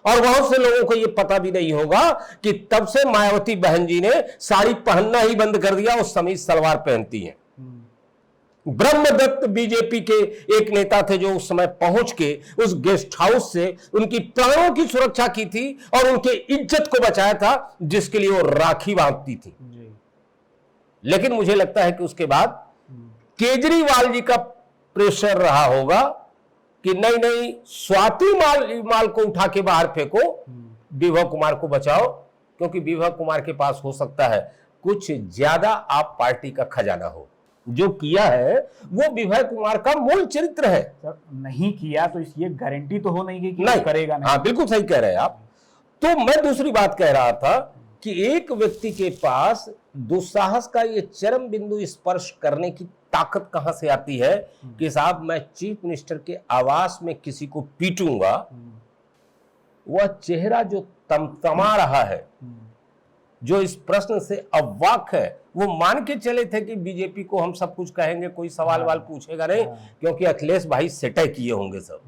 और बहुत से लोगों को यह पता भी नहीं होगा कि तब से मायावती बहन जी ने साड़ी पहनना ही बंद कर दिया, उस समय सलवार पहनती हैं। ब्रह्मदत्त बीजेपी के एक नेता थे जो उस समय पहुंच के उस गेस्ट हाउस से उनकी प्राणों की सुरक्षा की थी और उनके इज्जत को बचाया था, जिसके लिए वो राखी बांधती थी। लेकिन मुझे लगता है कि उसके बाद केजरीवाल जी का प्रेशर रहा होगा कि नहीं नहीं, स्वाति माल को उठा के बाहर फेंको, विभव कुमार को बचाओ, क्योंकि विभव कुमार के पास हो सकता है कुछ ज्यादा आप पार्टी का खजाना हो। जो किया है वो विभव कुमार का मूल चरित्र है। सर नहीं किया तो ये गारंटी तो हो नहीं कि नहीं करेगा नहीं। हाँ बिल्कुल सही कह रहे हैं आप। तो मैं दूसरी बात कह रहा था कि एक व्यक्ति के पास दुस्साहस का ये चरम बिंदु स्पर्श करने की ताकत कहां से आती है कि साहब मैं चीफ मिनिस्टर के आवास में किसी को पीटूंगा। वह चेहरा जो तमतमा रहा है, जो इस प्रश्न से अवाक है, वो मान के चले थे कि बीजेपी को हम सब कुछ कहेंगे, कोई सवाल वाल पूछेगा नहीं, क्योंकि अखिलेश भाई सेट किए होंगे सब।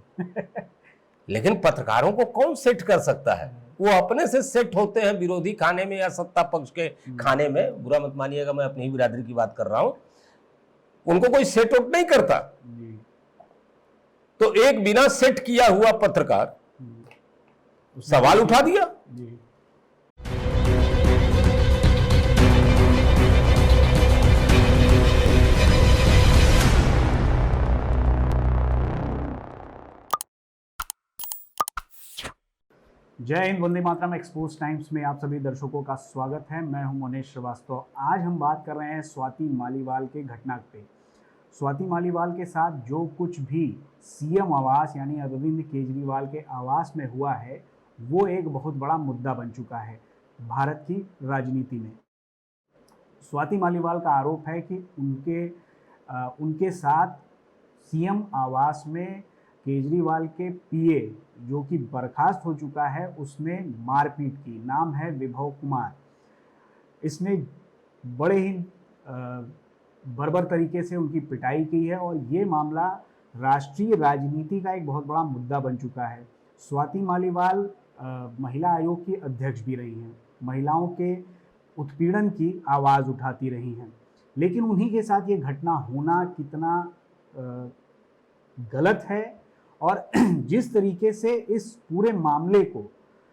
लेकिन पत्रकारों को कौन सेट कर सकता है? वो अपने से सेट होते हैं विरोधी खाने में या सत्ता पक्ष के खाने में। बुरा मत मानिएगा, मैं अपनी ही बिरादरी की बात कर रहा हूं, उनको कोई सेट आउट नहीं करता। तो एक बिना सेट किया हुआ पत्रकार सवाल उठा दिया। जय हिंद, वंदे मातरम। एक्सपोज टाइम्स में आप सभी दर्शकों का स्वागत है। मैं हूं मनीष श्रीवास्तव। आज हम बात कर रहे हैं स्वाति मालीवाल के घटना पे। स्वाति मालीवाल के साथ जो कुछ भी सीएम आवास यानी अरविंद केजरीवाल के आवास में हुआ है, वो एक बहुत बड़ा मुद्दा बन चुका है भारत की राजनीति में। स्वाति मालीवाल का आरोप है कि उनके साथ सीएम आवास में केजरीवाल के पीए, जो कि बर्खास्त हो चुका है, उसने मारपीट की। नाम है विभव कुमार। इसने बड़े ही बर्बर तरीके से उनकी पिटाई की है और ये मामला राष्ट्रीय राजनीति का एक बहुत बड़ा मुद्दा बन चुका है। स्वाति मालीवाल महिला आयोग की अध्यक्ष भी रही हैं, महिलाओं के उत्पीड़न की आवाज़ उठाती रही हैं, लेकिन उन्हीं के साथ ये घटना होना कितना गलत है और जिस तरीके से इस पूरे मामले को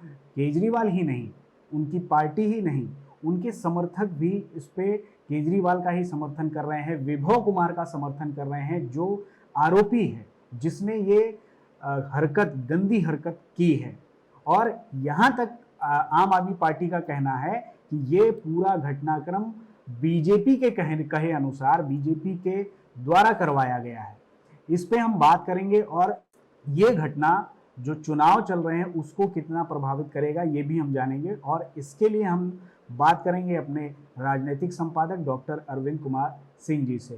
केजरीवाल ही नहीं, उनकी पार्टी ही नहीं, उनके समर्थक भी इस पे केजरीवाल का ही समर्थन कर रहे हैं, विभव कुमार का समर्थन कर रहे हैं, जो आरोपी है, जिसने ये गंदी हरकत की है। और यहाँ तक आम आदमी पार्टी का कहना है कि ये पूरा घटनाक्रम बीजेपी के कहे अनुसार बीजेपी के द्वारा करवाया गया है। इस पे हम बात करेंगे और ये घटना जो चुनाव चल रहे हैं उसको कितना प्रभावित करेगा ये भी हम जानेंगे। और इसके लिए हम बात करेंगे अपने राजनीतिक संपादक डॉक्टर अरविंद कुमार सिंह जी से।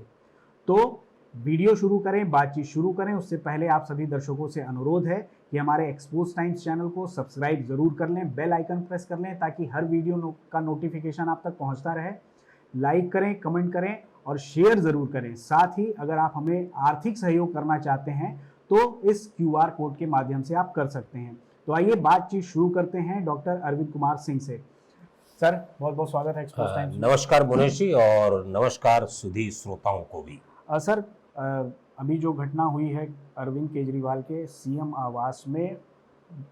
तो वीडियो शुरू करें, बातचीत शुरू करें, उससे पहले आप सभी दर्शकों से अनुरोध है कि हमारे एक्सपोज टाइम्स चैनल को सब्सक्राइब जरूर कर लें, बेल आइकन प्रेस कर लें ताकि हर वीडियो का नोटिफिकेशन आप तक पहुंचता रहे। लाइक करें, कमेंट करें और शेयर ज़रूर करें। साथ ही अगर आप हमें आर्थिक सहयोग करना चाहते हैं तो इस QR कोड के माध्यम से आप कर सकते हैं। तो आइए बातचीत शुरू करते हैं डॉक्टर अरविंद कुमार सिंह से। सर बहुत बहुत स्वागत है एक्सपोज टाइम्स। नमस्कार मुनीष जी और नमस्कार सुधी श्रोताओं को भी। सर अभी जो घटना हुई है अरविंद केजरीवाल के सीएम आवास में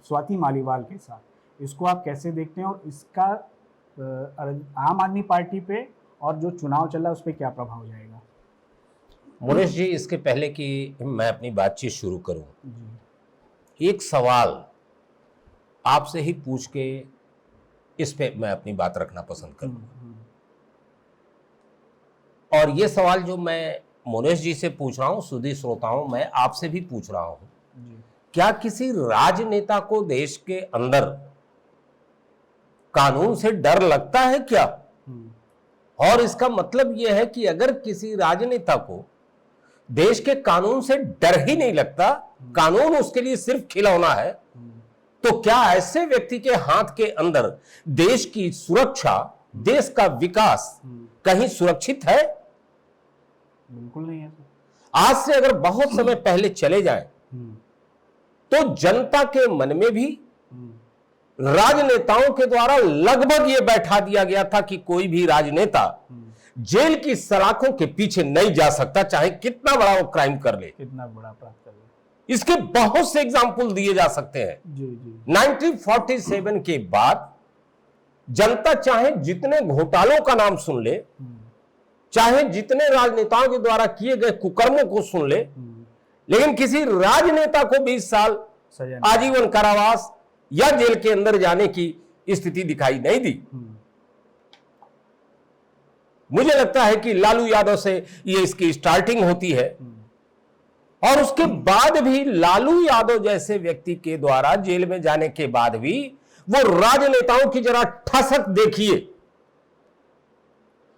स्वाति मालीवाल के साथ, इसको आप कैसे देखते हैं और इसका आम आदमी पार्टी पे और जो चुनाव चल रहा है उस पर क्या प्रभाव जाएगा? मुनीष जी, इसके पहले कि मैं अपनी बातचीत शुरू करूं, एक सवाल आपसे ही पूछ के इस पे मैं अपनी बात रखना पसंद करूंगा। और ये सवाल जो मैं मुनीष जी से पूछ रहा हूं, सुधी श्रोताओं, मैं आपसे भी पूछ रहा हूं, क्या किसी राजनेता को देश के अंदर कानून से डर लगता है क्या? और इसका मतलब यह है कि अगर किसी राजनेता को देश के कानून से डर ही नहीं लगता, कानून उसके लिए सिर्फ खिलौना है, तो क्या ऐसे व्यक्ति के हाथ के अंदर देश की सुरक्षा, देश का विकास कहीं सुरक्षित है? बिल्कुल नहीं है। आज से अगर बहुत समय पहले चले जाएं, तो जनता के मन में भी राजनेताओं के द्वारा लगभग यह बैठा दिया गया था कि कोई भी राजनेता जेल की सलाखों के पीछे नहीं जा सकता, चाहे कितना बड़ा वो क्राइम कर ले, कितना बड़ा अपराध कर ले। इसके बहुत से एग्जाम्पल दिए जा सकते हैं। जी जी 1947 के बाद जनता चाहे जितने घोटालों का नाम सुन ले, चाहे जितने राजनेताओं के द्वारा किए गए कुकर्मों को सुन ले, लेकिन किसी राजनेता को 20 साल सजा आजीवन कारावास या जेल के अंदर जाने की स्थिति दिखाई नहीं दी। मुझे लगता है कि लालू यादव से ये इसकी स्टार्टिंग होती है, और उसके बाद भी लालू यादव जैसे व्यक्ति के द्वारा जेल में जाने के बाद भी वो राजनेताओं की जरा ठसक देखिए।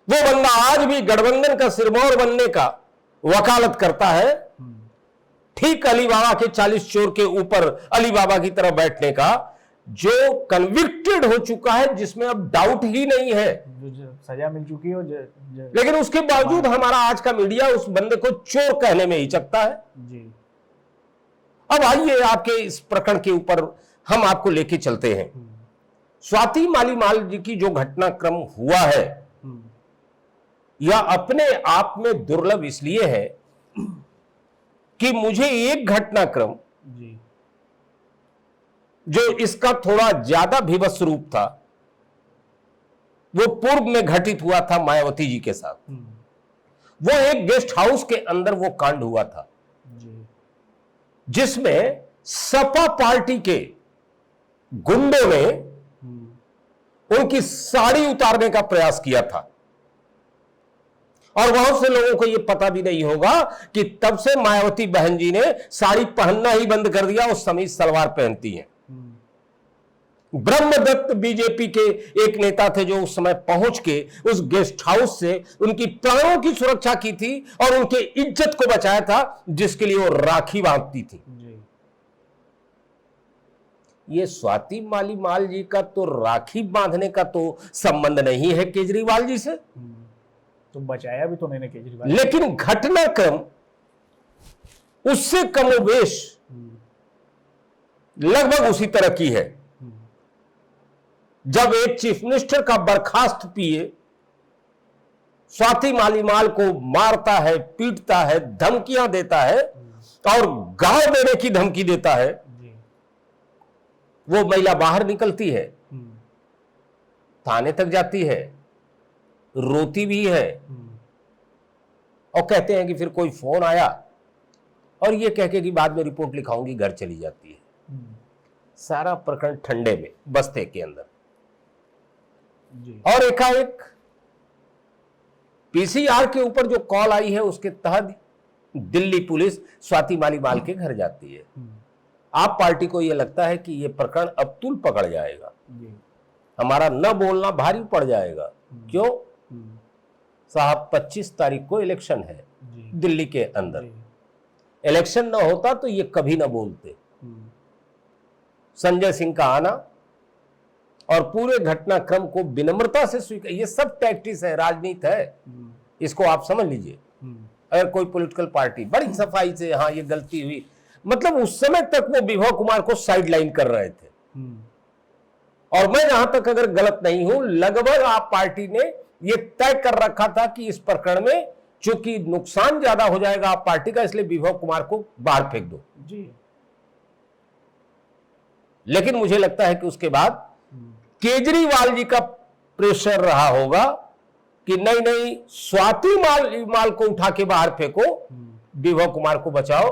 वो बंदा आज भी गठबंधन का सिरमौर बनने का वकालत करता है, ठीक अली बाबा के 40 चोर के ऊपर अली बाबा की तरह बैठने का, जो कन्विक्टेड हो चुका है, जिसमें अब डाउट ही नहीं है, सजा मिल चुकी है। लेकिन उसके बावजूद हमारा आज का मीडिया उस बंदे को चोर कहने में हिचकता है। जी। अब आइए आपके इस प्रकरण के ऊपर हम आपको लेके चलते हैं। स्वाति मालीवाल जी की जो घटनाक्रम हुआ है, यह अपने आप में दुर्लभ इसलिए है कि मुझे एक घटनाक्रम जी जो इसका थोड़ा ज्यादा भीभत्स रूप था, वो पूर्व में घटित हुआ था मायावती जी के साथ। वो एक गेस्ट हाउस के अंदर वो कांड हुआ था जी। जिसमें सपा पार्टी के गुंडों ने उनकी साड़ी उतारने का प्रयास किया था, और बहुत से लोगों को यह पता भी नहीं होगा कि तब से मायावती बहन जी ने साड़ी पहनना ही बंद कर दिया, उस समय सलवार पहनती हैं। ब्रह्मदत्त बीजेपी के एक नेता थे जो उस समय पहुंच के उस गेस्ट हाउस से उनकी प्राणों की सुरक्षा की थी और उनके इज्जत को बचाया था, जिसके लिए वो राखी बांधती थी। ये स्वाति मालीवाल जी का तो राखी बांधने का तो संबंध नहीं है केजरीवाल जी से, तो बचाया भी तो नहीं केजरीवाल, लेकिन घटनाक्रम उससे कमोबेश लगभग उसी तरह की है। जब एक चीफ मिनिस्टर का बर्खास्त पीए स्वाति मालीवाल को मारता है, पीटता है, धमकियां देता है और गांव देने की धमकी देता है, वो महिला बाहर निकलती है, थाने तक जाती है, रोती भी है, और कहते हैं कि फिर कोई फोन आया, और ये कह के कि बाद में रिपोर्ट लिखाऊंगी, घर चली जाती है। सारा प्रकरण ठंडे में बस्ते के अंदर जी। और एकाएक पीसीआर के ऊपर जो कॉल आई है उसके तहत दिल्ली पुलिस स्वाति मालीवाल के घर जाती है। आप पार्टी को यह लगता है कि यह प्रकरण अब तुल पकड़ जाएगा, हमारा न बोलना भारी पड़ जाएगा। क्यों साहब, 25 तारीख को इलेक्शन है दिल्ली के अंदर, इलेक्शन ना होता तो ये कभी ना बोलते। संजय सिंह का आना और पूरे घटनाक्रम को विनम्रता से स्वीकार, ये सब टैक्टिस है, राजनीति है, इसको आप समझ लीजिए। अगर कोई पॉलिटिकल पार्टी बड़ी सफाई से हाँ ये गलती हुई, मतलब उस समय तक वो विभव कुमार को साइडलाइन कर रहे थे, और मैं जहां तक अगर गलत नहीं हूं, लगभग आप पार्टी ने ये तय कर रखा था कि इस प्रकरण में चूंकि नुकसान ज्यादा हो जाएगा आप पार्टी का, इसलिए विभव कुमार को बाहर फेंक दो जी। लेकिन मुझे लगता है कि उसके बाद केजरीवाल जी का प्रेशर रहा होगा कि नहीं नहीं, स्वाति मालीवाल को उठा के बाहर फेंको, विभव कुमार को बचाओ,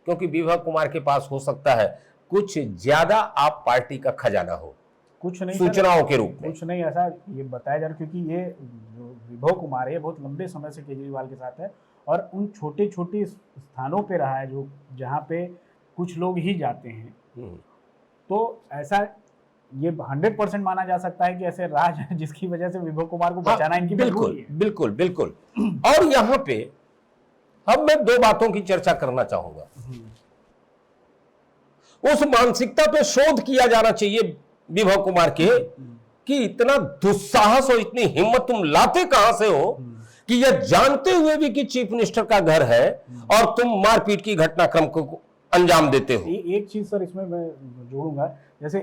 क्योंकि विभव कुमार के पास हो सकता है कुछ ज्यादा आप पार्टी का खजाना हो, कुछ नहीं सूचनाओं के रूप में। कुछ नहीं ऐसा ये बताया जा रहा, क्योंकि ये जो विभव कुमार है बहुत लंबे समय से केजरीवाल के साथ है, और उन छोटे छोटे स्थानों पे रहा है जो जहाँ पे कुछ लोग ही जाते हैं। तो ऐसा ये 100% माना जा सकता है कि ऐसे राज है जिसकी वजह से विभव कुमार को बचाना इनकी मजबूरी है। बिल्कुल बिल्कुल। और यहां पे अब मैं दो बातों की चर्चा करना चाहूंगा। उस मानसिकता पे शोध किया जाना चाहिए विभव कुमार के कि इतना दुस्साहस और इतनी हिम्मत तुम लाते कहां से हो कि यह जानते हुए भी कि चीफ मिनिस्टर का घर है और तुम मारपीट की घटनाक्रम को अंजाम देते हो। एक चीज सर इसमें मैं जोड़ूंगा, जैसे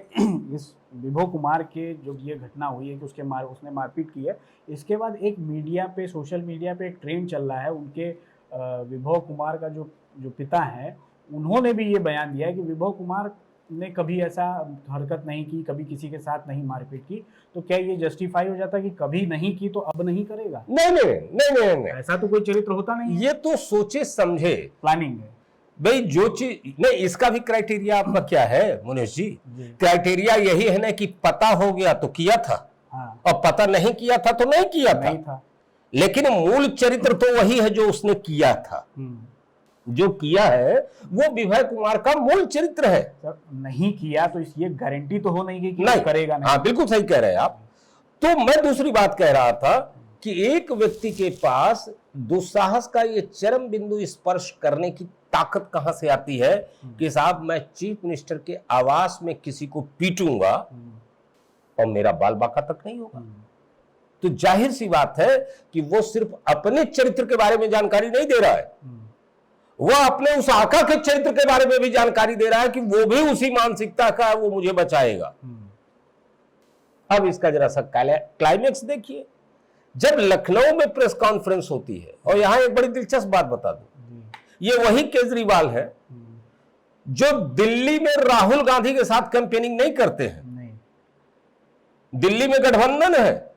इस विभव कुमार के जो ये घटना हुई है कि उसने मारपीट की है, इसके बाद एक मीडिया पे, सोशल मीडिया पे एक ट्रेंड चल रहा है उनके विभव कुमार का जो पिता है, उन्होंने भी ये बयान दिया है कि विभव कुमार ने कभी ऐसा हरकत नहीं की, कभी किसी के साथ नहीं मारपीट की। तो क्या ये जस्टिफाई हो जाता है कि कभी नहीं की तो अब नहीं करेगा? नहीं नहीं नहीं नहीं नहीं, ऐसा तो कोई चरित्र होता नहीं है। ये तो सोचे समझे प्लानिंग है भाई। जो चीज नहीं, इसका भी क्राइटेरिया आपका क्या है मुनीष जी? क्राइटेरिया यही है ना कि पता हो गया तो किया था, हाँ, और पता नहीं किया था तो नहीं किया था। लेकिन मूल चरित्र तो वही है जो उसने किया था। जो किया है वो विभव कुमार का मूल चरित्र है। सर नहीं किया तो ये गारंटी तो हो नहीं कि नहीं करेगा नहीं। हाँ बिल्कुल सही कह रहे हैं आप। तो मैं दूसरी बात कह रहा था कि एक व्यक्ति के पास दुस्साहस का ये चरम बिंदु स्पर्श करने की ताकत कहां से आती है कि साहब मैं चीफ मिनिस्टर के आवास में किसी को पीटूंगा और मेरा बाल बाका तक नहीं होगा। तो जाहिर सी बात है कि वो सिर्फ अपने चरित्र के बारे में जानकारी नहीं दे रहा है, वह अपने उस आका के चरित्र के बारे में भी जानकारी दे रहा है कि वो भी उसी मानसिकता का है, वो मुझे बचाएगा। अब इसका जरा सा क्लाइमेक्स देखिए। जब लखनऊ में प्रेस कॉन्फ्रेंस होती है, और यहां एक बड़ी दिलचस्प बात बता दूं, ये वही केजरीवाल है जो दिल्ली में राहुल गांधी के साथ कैंपेनिंग नहीं करते हैं। दिल्ली में गठबंधन है,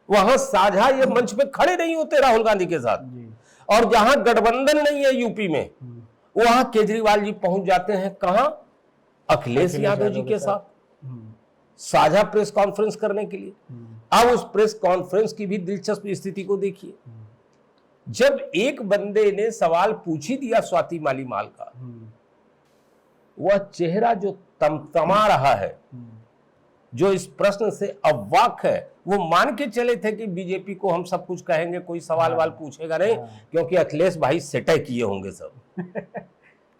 वहां साझा ये मंच पे खड़े नहीं होते राहुल गांधी के साथ। और जहां गठबंधन नहीं है यूपी में, वहां केजरीवाल जी पहुंच जाते हैं कहां? अखिलेश यादव जी के साथ साझा प्रेस कॉन्फ्रेंस करने के लिए। अब उस प्रेस कॉन्फ्रेंस की भी दिलचस्प स्थिति को देखिए। जब एक बंदे ने सवाल पूछ ही दिया स्वाति मालीवाल का, वह चेहरा जो तमतमा रहा है, जो इस प्रश्न से अवाक है, वो मान के चले थे कि बीजेपी को हम सब कुछ कहेंगे, कोई सवाल वाल पूछेगा नहीं, क्योंकि अखिलेश भाई सेट किए होंगे सब।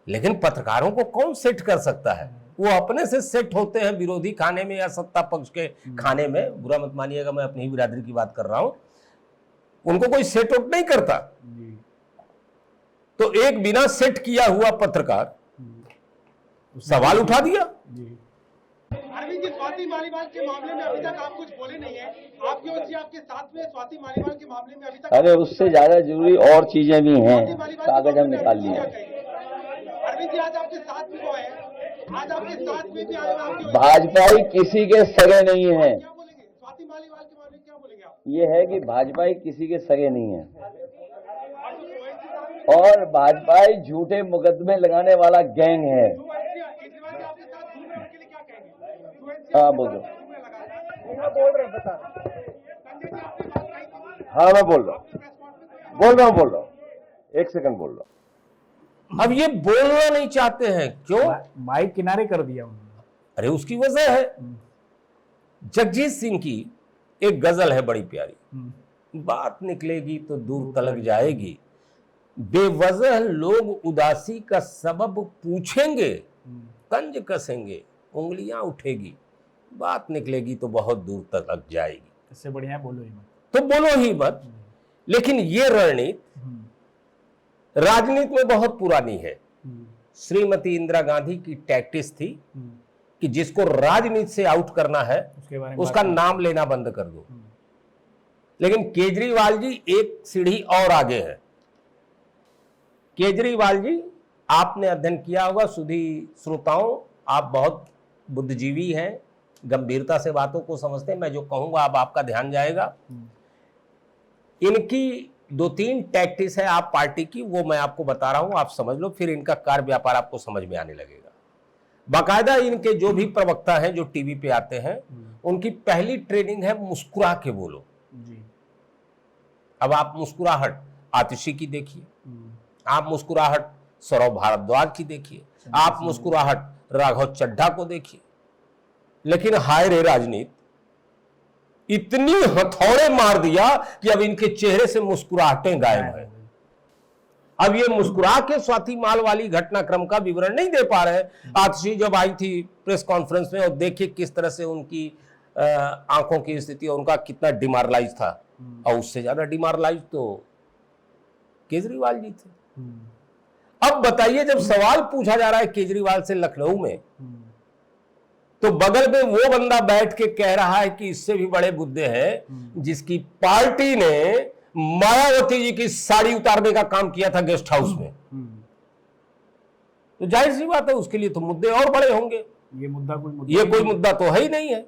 लेकिन पत्रकारों को कौन सेट कर सकता है? वो अपने से सेट होते हैं विरोधी खाने में या सत्ता पक्ष के खाने में। बुरा मत मानिएगा, मैं अपनी ही बिरादरी की बात कर रहा हूं। उनको कोई सेट आउट नहीं करता। तो एक बिना सेट किया हुआ पत्रकार सवाल उठा दिया। अरविंद जी, स्वाति मालीवाल के मामले में अभी तक आप कुछ बोले नहीं है। आपकी ओर से आपके साथ में स्वाति मालीवाल के मामले में अभी तक, अरे उससे ज्यादा जरूरी और चीजें भी हैं, कागज हम निकाल लिए। अरविंद जी, आज आपके साथ में वो है, आज आपके साथ में भी आए। भाजपाई किसी के सगे नहीं है। क्या बोलेंगे स्वाति मालीवाल के मामले में, क्या बोलेंगे आप? ये है कि भाजपाई किसी के सगे नहीं है, और भाजपाई झूठे मुकदमे लगाने वाला गैंग है। हाँ बोलो। हाँ मैं बोल रहा हूँ, एक सेकंड बोल रहा हूँ। अब ये बोलना नहीं चाहते हैं, क्यों? माइक किनारे कर दिया उन्होंने। अरे उसकी वजह है, जगजीत सिंह की एक गजल है बड़ी प्यारी, बात निकलेगी तो दूर तलक जाएगी, बेवजह लोग उदासी का सबब पूछेंगे, कंज कसेंगे, उंगलियां उठेगी, बात निकलेगी तो बहुत दूर तक जाएगी। इससे बढ़िया बोलो ही मत। तो बोलो ही मत। लेकिन ये रणनीति राजनीति में बहुत पुरानी है। श्रीमती इंदिरा गांधी की टैक्टिस थी कि जिसको राजनीति से आउट करना है उसका नाम लेना बंद कर दो। लेकिन केजरीवाल जी एक सीढ़ी और आगे है। केजरीवाल जी, आपने अध्ययन किया होगा, सुधी श्रोताओं, आप बहुत बुद्धिजीवी हैं, गंभीरता से बातों को समझते हैं। मैं जो कहूंगा अब आपका ध्यान जाएगा। इनकी 2-3 टैक्टिस है आप पार्टी की, वो मैं आपको बता रहा हूं, आप समझ लो, फिर इनका कार्य व्यापार आपको समझ में आने लगेगा। बाकायदा इनके जो भी प्रवक्ता हैं जो टीवी पे आते हैं, उनकी पहली ट्रेनिंग है मुस्कुरा के बोलो। अब आप मुस्कुराहट आतिशी की देखिए, आप मुस्कुराहट सौरभ भारद्वाज की देखिए, आप मुस्कुराहट राघव चड्ढा को देखिए। लेकिन हाय रे राजनीति, इतनी हथौड़े मार दिया कि अब इनके चेहरे से मुस्कुराहटें गायब है। अब ये मुस्कुरा के स्वाति माल वाली घटनाक्रम का विवरण नहीं दे पा रहे। आतिशी जब आई थी प्रेस कॉन्फ्रेंस में, और देखिए किस तरह से उनकी आंखों की स्थिति, उनका कितना डिमोरलाइज था, और उससे ज्यादा डिमोरलाइज तो केजरीवाल जी थे। अब बताइए, जब सवाल पूछा जा रहा है केजरीवाल से लखनऊ में, तो बगल में वो बंदा बैठ के कह रहा है कि इससे भी बड़े मुद्दे हैं, जिसकी पार्टी ने मायावती जी की साड़ी उतारने का काम किया था गेस्ट हाउस में। तो जाहिर सी बात है उसके लिए तो मुद्दे और बड़े होंगे। ये कोई मुद्दा तो है ही नहीं है।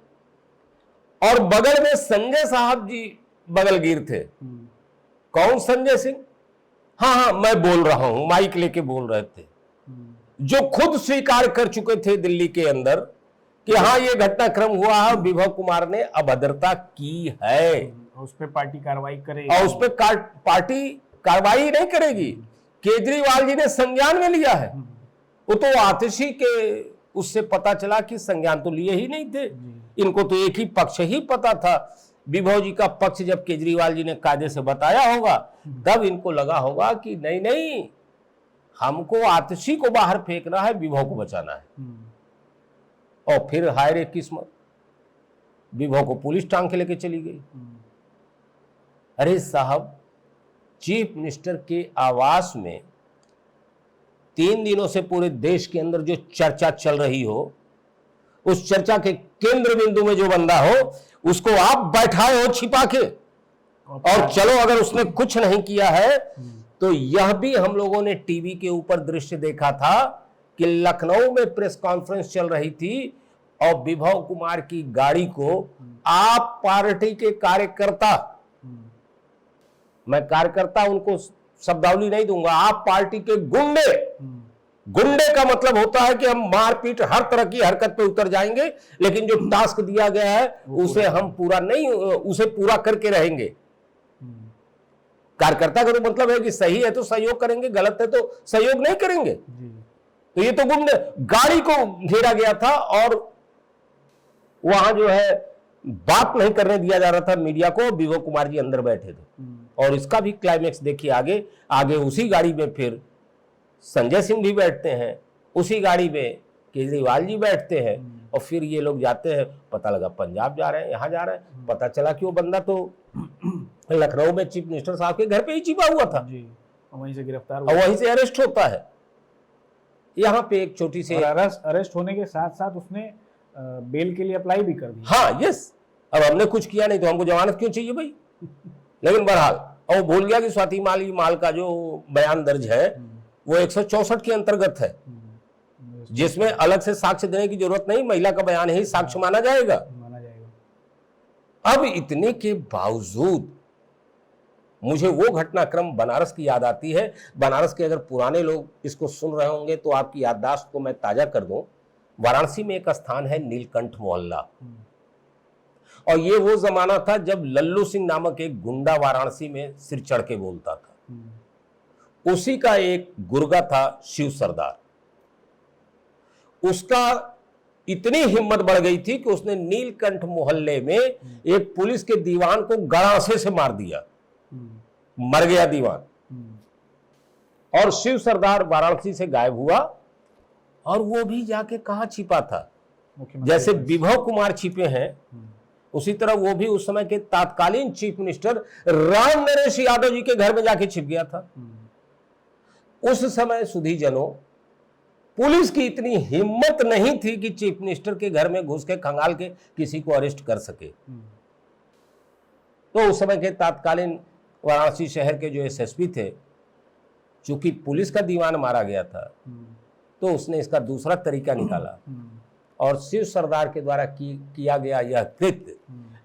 और बगल में संजय साहब जी बगलगीर थे। कौन? संजय सिंह। हाँ, मैं बोल रहा हूं, माइक लेके बोल रहे थे, जो खुद स्वीकार कर चुके थे दिल्ली के अंदर कि हाँ ये घटनाक्रम हुआ है, विभव कुमार ने अभद्रता की है, उस पर पार्टी कार्रवाई करेगी और उस पर पार्टी कार्रवाई नहीं करेगी। केजरीवाल जी ने संज्ञान में लिया है। वो तो आतिशी के उससे पता चला कि संज्ञान तो लिए ही नहीं थे। इनको तो एक ही पक्ष ही पता था। विभव जी का पक्ष जब केजरीवाल जी ने कायदे से बताया होगा, तब इनको लगा होगा कि नहीं नहीं, हमको आतिशी को बाहर फेंकना है, विभव को बचाना है। और फिर हाय रे किस्मत, विभव को पुलिस टांग के लेके चली गई। अरे साहब, चीफ मिनिस्टर के आवास में 3 दिनों से पूरे देश के अंदर जो चर्चा चल रही हो, उस चर्चा के केंद्र बिंदु में जो बंदा हो, उसको आप बैठाए हो छिपा के, और चलो अगर उसने कुछ नहीं किया है, तो यह भी हम लोगों ने टीवी के ऊपर दृश्य देखा था कि लखनऊ में प्रेस कॉन्फ्रेंस चल रही थी और विभव कुमार की गाड़ी को आप पार्टी के कार्यकर्ता, मैं कार्यकर्ता उनको शब्दावली नहीं दूंगा, आप पार्टी के गुंडे, गुंडे का मतलब होता है कि हम मारपीट हर तरह की हरकत पे उतर जाएंगे, लेकिन जो टास्क दिया गया है उसे हम पूरा नहीं, उसे पूरा करके रहेंगे। कार्यकर्ता का तो मतलब है कि सही है तो सहयोग करेंगे, गलत है तो सहयोग नहीं करेंगे। तो ये तो गुंडे, गाड़ी को घेरा गया था और वहां जो है बात नहीं करने दिया जा रहा था मीडिया को। विभव कुमार जी अंदर बैठे थे। और इसका भी क्लाइमेक्स देखिए आगे। आगे उसी गाड़ी में फिर संजय सिंह भी बैठते हैं, उसी गाड़ी में केजरीवाल जी बैठते हैं, और फिर ये लोग जाते हैं। पता लगा पंजाब जा रहे हैं, यहां जा रहे हैं। पता चला कि वो बंदा तो लखनऊ में चीफ मिनिस्टर साहब के घर पे ही छिपा हुआ था जी, वहीं से गिरफ्तार और वहीं से अरेस्ट होता है। यहाँ पे एक छोटी सी अरेस्ट होने के साथ साथ उसने बेल के लिए अप्लाई भी कर दिया। हाँ, यस। अब हमने कुछ किया नहीं तो हमको जमानत क्यों चाहिए भाई? लेकिन बहरहाल, और वो भूल गया कि स्वाति माल का जो बयान दर्ज है वो 164 के अंतर्गत है, जिसमें अलग से साक्ष्य देने की जरूरत नहीं, महिला का बयान ही साक्ष्य माना जाएगा। अब इतने के बावजूद मुझे वो घटनाक्रम बनारस की याद आती है। बनारस के अगर पुराने लोग इसको सुन रहे होंगे तो आपकी याददाश्त को मैं ताजा कर दूं। वाराणसी में एक स्थान है नीलकंठ मोहल्ला, और ये वो जमाना था जब लल्लू सिंह नामक एक गुंडा वाराणसी में सिर चढ़ के बोलता था। उसी का एक गुर्गा था शिव सरदार। उसका इतनी हिम्मत बढ़ गई थी कि उसने नीलकंठ मोहल्ले में एक पुलिस के दीवान को गड़ासे से मार दिया, मर गया दीवान। और शिव सरदार वाराणसी से गायब हुआ, और वो भी जाके कहां छिपा था? जैसे विभव कुमार छिपे हैं, उसी तरह वो भी उस समय के तत्कालीन चीफ मिनिस्टर राम नरेश यादव जी के घर में जाके छिप गया था। उस समय सुधीजनों, पुलिस की इतनी हिम्मत नहीं थी कि चीफ मिनिस्टर के घर में घुस के खंगाल के किसी को अरेस्ट कर सके। तो उस समय के तत्कालीन वाराणसी शहर के जो एसएसपी थे, चूंकि पुलिस का दीवान मारा गया था, तो उसने इसका दूसरा तरीका निकाला, और शिव सरदार के द्वारा किया गया यह कृत्य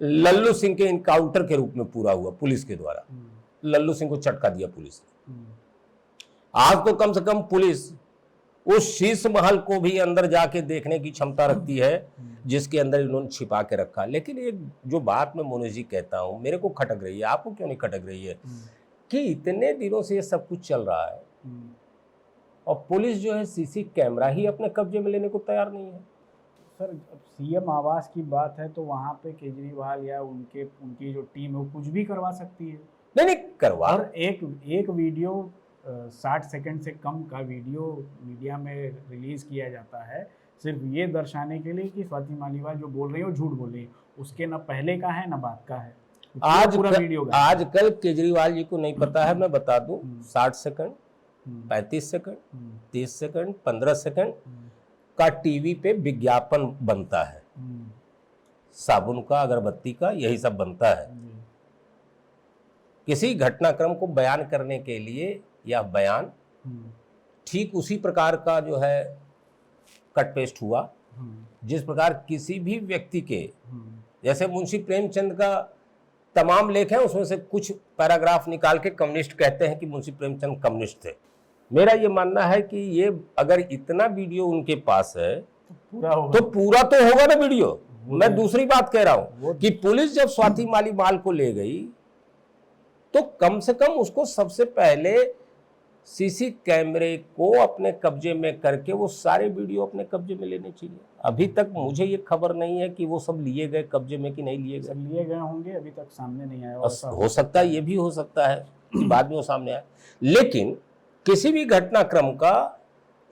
लल्लू सिंह के इनकाउंटर के रूप में पूरा हुआ। पुलिस के द्वारा लल्लू सिंह को चटका दिया पुलिस ने। आज तो कम से कम पुलिस उस शीश महल को भी अंदर जाके देखने की क्षमता रखती है जिसके अंदर इन्होंने छिपा के रखा। लेकिन एक जो बात मैं मोनू जी कहता हूं, मेरे को खटक रही है, आपको क्यों नहीं खटक रही है, कि इतने दिनों से ये सब कुछ चल रहा है और पुलिस जो है सीसी कैमरा ही अपने कब्जे में लेने को तैयार नहीं है। सर, सीएम आवास की बात है तो वहाँ पे केजरीवाल या उनकी जो टीम है वो कुछ भी करवा सकती है। नहीं करवा। और एक वीडियो 60 सेकंड से कम का वीडियो मीडिया में रिलीज किया जाता है सिर्फ ये दर्शाने के लिए कि स्वाति मालीवाल जो बोल रही है वो झूठ बोल रही है। उसके न पहले का है न बाद का है। आजकल केजरीवाल जी को नहीं पता है, मैं बता दूं, 60 सेकंड, 35 सेकंड, 30 सेकंड, 15 सेकंड का टीवी पे विज्ञापन बनता है। साबुन का, अगरबत्ती का, यही सब बनता है। किसी घटनाक्रम को बयान करने के लिए यह बयान ठीक उसी प्रकार का जो है कट पेस्ट हुआ जिस प्रकार किसी भी व्यक्ति के, जैसे मुंशी प्रेमचंद का तमाम लेख हैं, उसमें से कुछ पैराग्राफ निकाल के कम्युनिस्ट कहते हैं कि मुंशी प्रेमचंद कम्युनिस्ट थे। मेरा ये मानना है कि ये अगर इतना वीडियो उनके पास है तो पूरा तो होगा ना वीडियो। मैं दूसरी बात कह रहा हूं कि पुलिस जब स्वाति मालीवाल को ले गई तो कम से कम उसको सबसे पहले सीसी कैमरे को अपने कब्जे में करके वो सारे वीडियो अपने कब्जे में लेने चाहिए। अभी तक मुझे ये खबर नहीं है कि वो सब लिए गए कब्जे में कि नहीं लिए गए। लिए गए होंगे, अभी तक सामने नहीं आया। हो सकता है, ये भी हो सकता है कि बाद में वो सामने आए। लेकिन किसी भी घटनाक्रम का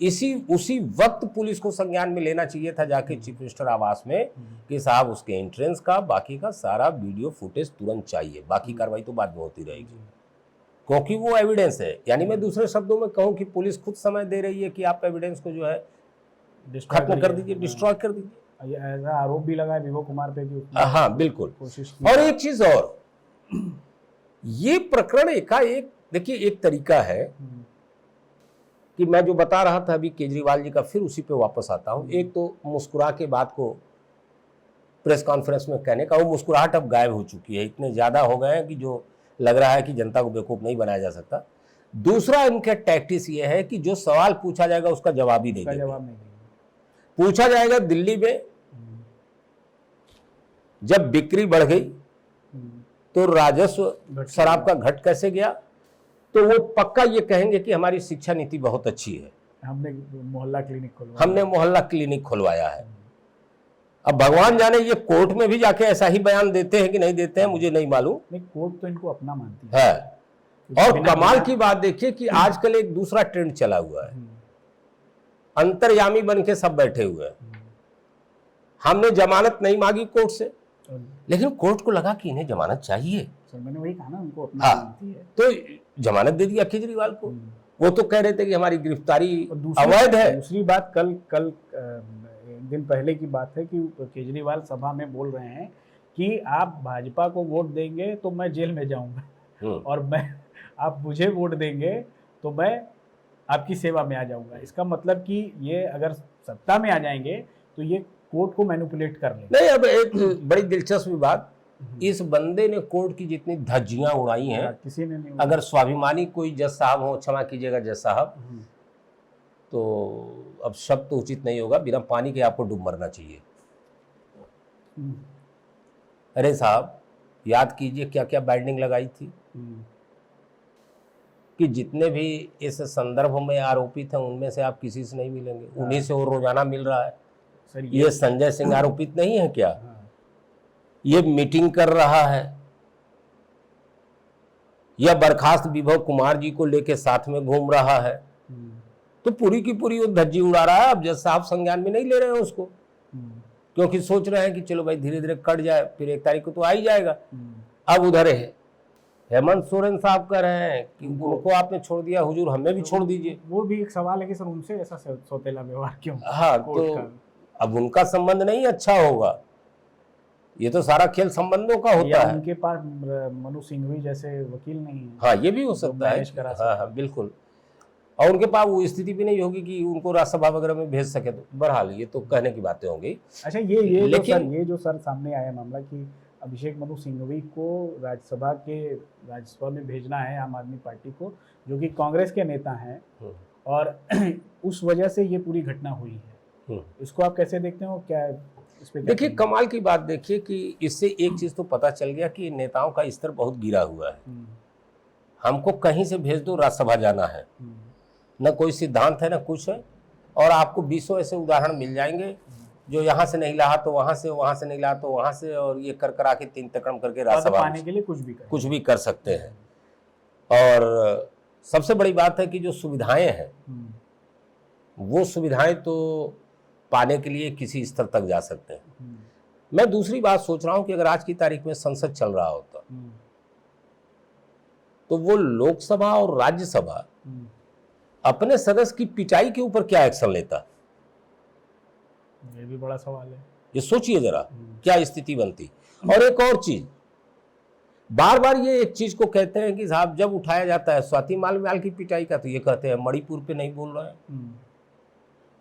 उसी वक्त पुलिस को संज्ञान में लेना चाहिए था जाके चीफ मिनिस्टर आवास में कि साहब उसके एंट्रेंस का, बाकी का सारा वीडियो फुटेज तुरंत चाहिए, बाकी कार्रवाई तो बाद में होती रहेगी, क्योंकि वो एविडेंस है। यानी मैं दूसरे शब्दों में कहूं कि पुलिस खुद समय दे रही है कि आप एविडेंस को जो है खत्म कर दीजिए, डिस्ट्रॉय कर दीजिए। ऐसा आरोप भी लगा है विभो कुमार पे कि हाँ बिल्कुल। कोशिश और एक चीज और, ये प्रकरण एकाएक, देखिए एक तरीका है कि मैं जो बता रहा था अभी केजरीवाल जी का, फिर उसी पे वापस आता हूं। एक तो मुस्कुरा के बात को प्रेस कॉन्फ्रेंस में कहने का, वो मुस्कुराहट अब गायब हो चुकी है, इतने ज्यादा हो गए हैं कि जो लग रहा है कि जनता को बेवकूफ नहीं बनाया जा सकता। दूसरा इनका टैक्टिस ये है कि जो सवाल पूछा जाएगा उसका जवाब ही नहीं देंगे। पूछा जाएगा दिल्ली में जब बिक्री बढ़ गई तो राजस्व शराब का घट कैसे गया, तो वो पक्का ये कहेंगे कि हमारी शिक्षा नीति बहुत अच्छी है, हमने मोहल्ला क्लिनिक खुलवाया है। अब भगवान जाने ये कोर्ट में भी जाके ऐसा ही बयान देते हैं कि नहीं देते हैं, मुझे नहीं मालूम। नहीं, कोर्ट तो इनको अपना मानती है। और कमाल की बात देखिए कि आजकल एक दूसरा ट्रेंड चला हुआ है, अंतर्यामी बन के सब बैठे हुए हैं। हमने जमानत नहीं मांगी कोर्ट से, लेकिन कोर्ट को लगा कि इन्हें जमानत चाहिए। सर मैंने वही कहा ना, उनको अपना मानती है, तो जमानत दे दिया केजरीवाल को। वो तो कह रहे थे कि हमारी गिरफ्तारी अवैध है। दूसरी बात, कल दिन पहले की बात है कि केजरीवाल सभा में बोल रहे हैं कि आप भाजपा को वोट देंगे तो मैं जेल में जाऊंगा, और आप मुझे वोट देंगे तो मैं आपकी सेवा में आ जाऊंगा। इसका मतलब कि ये अगर सत्ता में आ जाएंगे तो ये कोर्ट को मैनिपुलेट कर लेंगे। नहीं, अब एक बड़ी दिलचस्प बात, इस बंदे ने कोर्ट की जितनी धज्जियां उड़ाई हैं, किसी ने नहीं। अगर स्वाभिमानी कोई जज साहब हो, क्षमा कीजिएगा जज साहब, तो अब शब्द तो उचित नहीं होगा, बिना पानी के आपको डूब मरना चाहिए। अरे साहब याद कीजिए क्या क्या बाइंडिंग लगाई थी कि जितने भी इस संदर्भ में आरोपित हैं उनमें से आप किसी से नहीं मिलेंगे, उन्हीं से वो रोजाना मिल रहा है। सर ये संजय सिंह आरोपित नहीं है क्या? ये मीटिंग कर रहा है, या बर्खास्त विभव कुमार जी को लेके साथ में घूम रहा है, तो पूरी की पूरी वो धज्जी उड़ा रहा है। अब जज साहब संज्ञान में नहीं ले रहे हैं उसको, क्योंकि सोच रहे हैं कि चलो भाई धीरे धीरे कट जाए, फिर 1 तारीख को तो आ ही जाएगा। अब उधर है हेमंत सोरेन साहब कह रहे हैं कि उनको आपने छोड़ दिया, हुजूर हमें भी छोड़ दीजिए। वो भी एक सवाल है कि सर उनसे ऐसा सौतेला व्यवहार क्यों? हाँ, तो अब उनका संबंध नहीं अच्छा होगा, ये तो सारा खेल संबंधों का होता है। उनके पास मनु सिंघवी जैसे वकील नहीं है। हाँ, ये भी हो सकता है। हाँ, बिल्कुल। और उनके पास वो स्थिति भी नहीं होगी कि उनको राज्यसभा वगैरह में भेज सके। तो बहरहाल ये तो कहने की बातें होंगी। अच्छा, ये जो सर सामने आया मामला कि अभिषेक मनु सिंघवी को राज्यसभा में भेजना है आम आदमी पार्टी को, जो कि कांग्रेस के नेता हैं, और उस वजह से ये पूरी घटना हुई है। इसको आप कैसे देखते हो? क्या इस पे देखिए, कमाल की बात देखिए कि इससे एक चीज तो पता चल गया कि नेताओं का स्तर बहुत गिरा हुआ है। हमको कहीं से भेज दो, राज्यसभा जाना है, न कोई सिद्धांत है न कुछ है। और आपको 20 ऐसे उदाहरण मिल जाएंगे जो यहाँ से नहीं रहा तो वहां से, वहां से नहीं रहा तो वहां से, और ये कर करा के 3 तकड़म करके राज्यसभा पाने के लिए कुछ भी कर सकते हैं। और सबसे बड़ी बात है कि जो सुविधाएं हैं वो सुविधाएं तो पाने के लिए किसी स्तर तक जा सकते हैं। मैं दूसरी बात सोच रहा हूं कि अगर आज की तारीख में संसद चल रहा होता तो वो लोकसभा और राज्यसभा अपने सदस्य की पिटाई के ऊपर क्या एक्शन लेता? ये भी बड़ा सवाल है। ये सोचिए जरा क्या स्थिति बनती। और एक और चीज, बार बार ये एक चीज को कहते हैं कि साहब जब उठाया जाता है स्वाति मालीवाल की पिटाई का तो ये कहते हैं मणिपुर पे नहीं बोल रहे हैं।